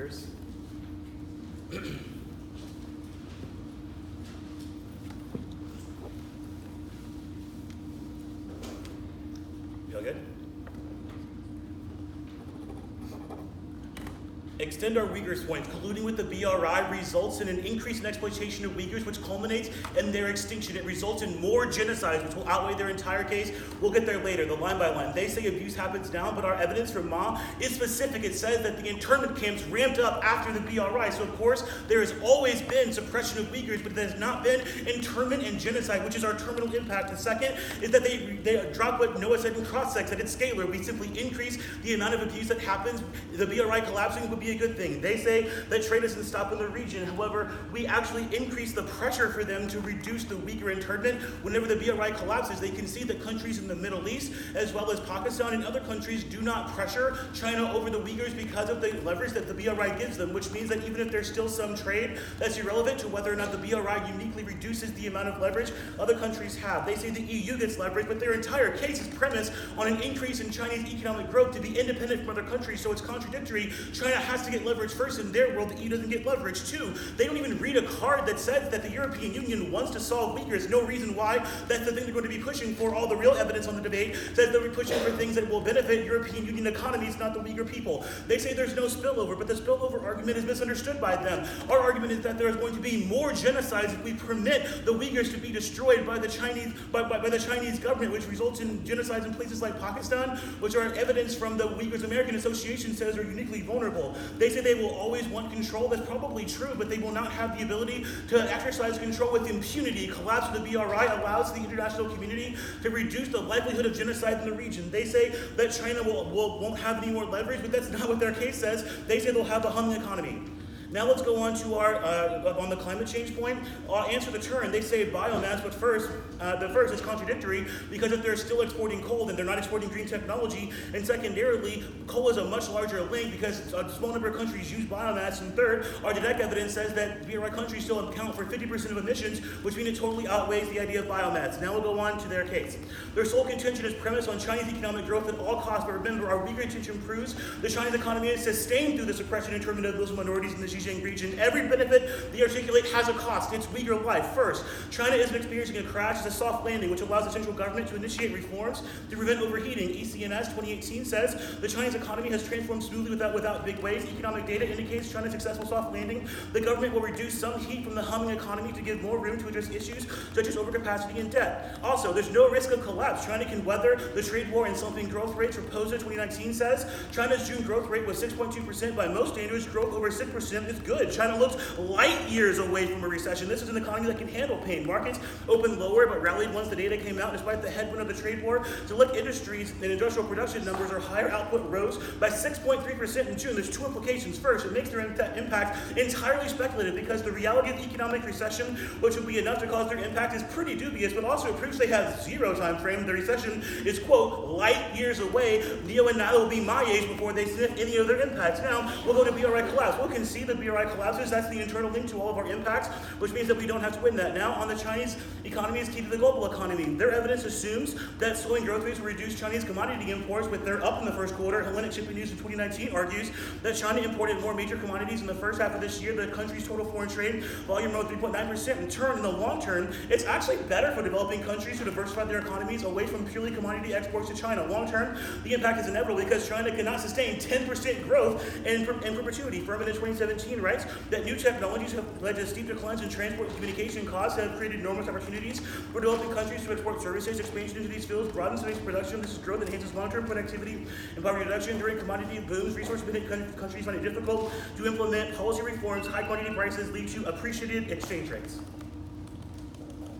Uyghurs. Y'all good? Extend our Uyghurs points. Colluding with the BRI results in an increase in exploitation of Uyghurs, which culminates in their extinction. It results in more genocides, which will outweigh their entire case. We'll get there later, the line by line. They say abuse happens now, but our evidence from Ma is specific. It says that the internment camps ramped up after the BRI. So, of course, there has always been suppression of Uyghurs, but there has not been internment and genocide, which is our terminal impact. The second is that they drop what Noah said in cross-sex, that it's scalar. We simply increase the amount of abuse that happens. The BRI collapsing would be a good thing. They say that trade doesn't stop in the region. However, we actually increase the pressure for them to reduce the Uyghur internment. Whenever the BRI collapses, they can see that countries in the Middle East, as well as Pakistan and other countries, do not pressure China over the Uyghurs because of the leverage that the BRI gives them, which means that even if there's still some trade, that's irrelevant to whether or not the BRI uniquely reduces the amount of leverage other countries have. They say the EU gets leverage, but their entire case is premised on an increase in Chinese economic growth to be independent from other countries, so it's contradictory. China has to get leverage first in their world. The EU doesn't get leverage. Two, they don't even read a card that says that the European Union wants to solve Uyghurs. No reason why. That's the thing they're going to be pushing for. All the real evidence on the debate says they'll be pushing for things that will benefit European Union economies, not the Uyghur people. They say there's no spillover, but the spillover argument is misunderstood by them. Our argument is that there is going to be more genocides if we permit the Uyghurs to be destroyed by the Chinese by the Chinese government, which results in genocides in places like Pakistan, which are evidence from the Uyghurs American Association says are uniquely vulnerable. They say they will always want control. That's probably true, but they will not have the ability to exercise control with impunity. Collapse of the BRI allows the international community to reduce the likelihood of genocide in the region. They say that China won't have any more leverage, but that's not what their case says. They say they'll have the Hung economy. Now let's go on to our, on the climate change point. I'll answer the turn. They say biomass, but the first is contradictory because if they're still exporting coal, then they're not exporting green technology. And secondarily, coal is a much larger link because a small number of countries use biomass. And third, our direct evidence says that BRI countries still account for 50% of emissions, which means it totally outweighs the idea of biomass. Now we'll go on to their case. Their sole contention is premised on Chinese economic growth at all costs, but remember, our Uyghur intention proves the Chinese economy is sustained through the suppression and internment of Muslim minorities in the Xinjiang region. Every benefit they articulate has a cost. It's Uyghur life. First, China isn't experiencing a crash. It's a soft landing, which allows the central government to initiate reforms to prevent overheating. ECNS 2018 says the Chinese economy has transformed smoothly without big waves. Economic data indicates China's successful soft landing. The government will reduce some heat from the humming economy to give more room to address issues such as overcapacity and debt. Also, there's no risk of collapse. China can weather the trade war and slumping growth rates. Raposa 2019 says China's June growth rate was 6.2%. By most standards, growth over 6% is good. China looks light years away from a recession. This is an economy that can handle pain. Markets opened lower but rallied once the data came out despite the headwind of the trade war. Select industries and industrial production numbers or higher output rose by 6.3% in June. There's two implications. First, it makes their impact entirely speculative because the reality of economic recession, which would be enough to cause their impact, is pretty dubious, but also it proves they have zero time frame. The recession is, quote, light years away. Neo and Nile will be my age before they sniff any of their impacts. Now, we'll go to BRI collapse. We can see the BRI collapses. That's the internal link to all of our impacts, which means that we don't have to win that. Now, on the Chinese economy is key to the global economy. Their evidence assumes that slowing growth rates will reduce Chinese commodity imports, but they're up in the first quarter. Hellenic Shipping News in 2019 argues that China imported more major commodities in the first half of this year. The country's total foreign trade volume rose 3.9%. In turn, in the long term, it's actually better for developing countries to diversify their economies away from purely commodity exports to China. Long term, the impact is inevitable because China cannot sustain 10% growth in perpetuity. Furman in 2017 writes that new technologies have led to steep declines in transport and communication costs, have created enormous opportunities for developing countries to export services. Expansion into these fields broadens domestic production. This is growth that enhances long-term productivity and poverty reduction. During commodity booms, resource-dependent countries find it difficult to implement policy reforms. High quantity prices lead to appreciated exchange rates.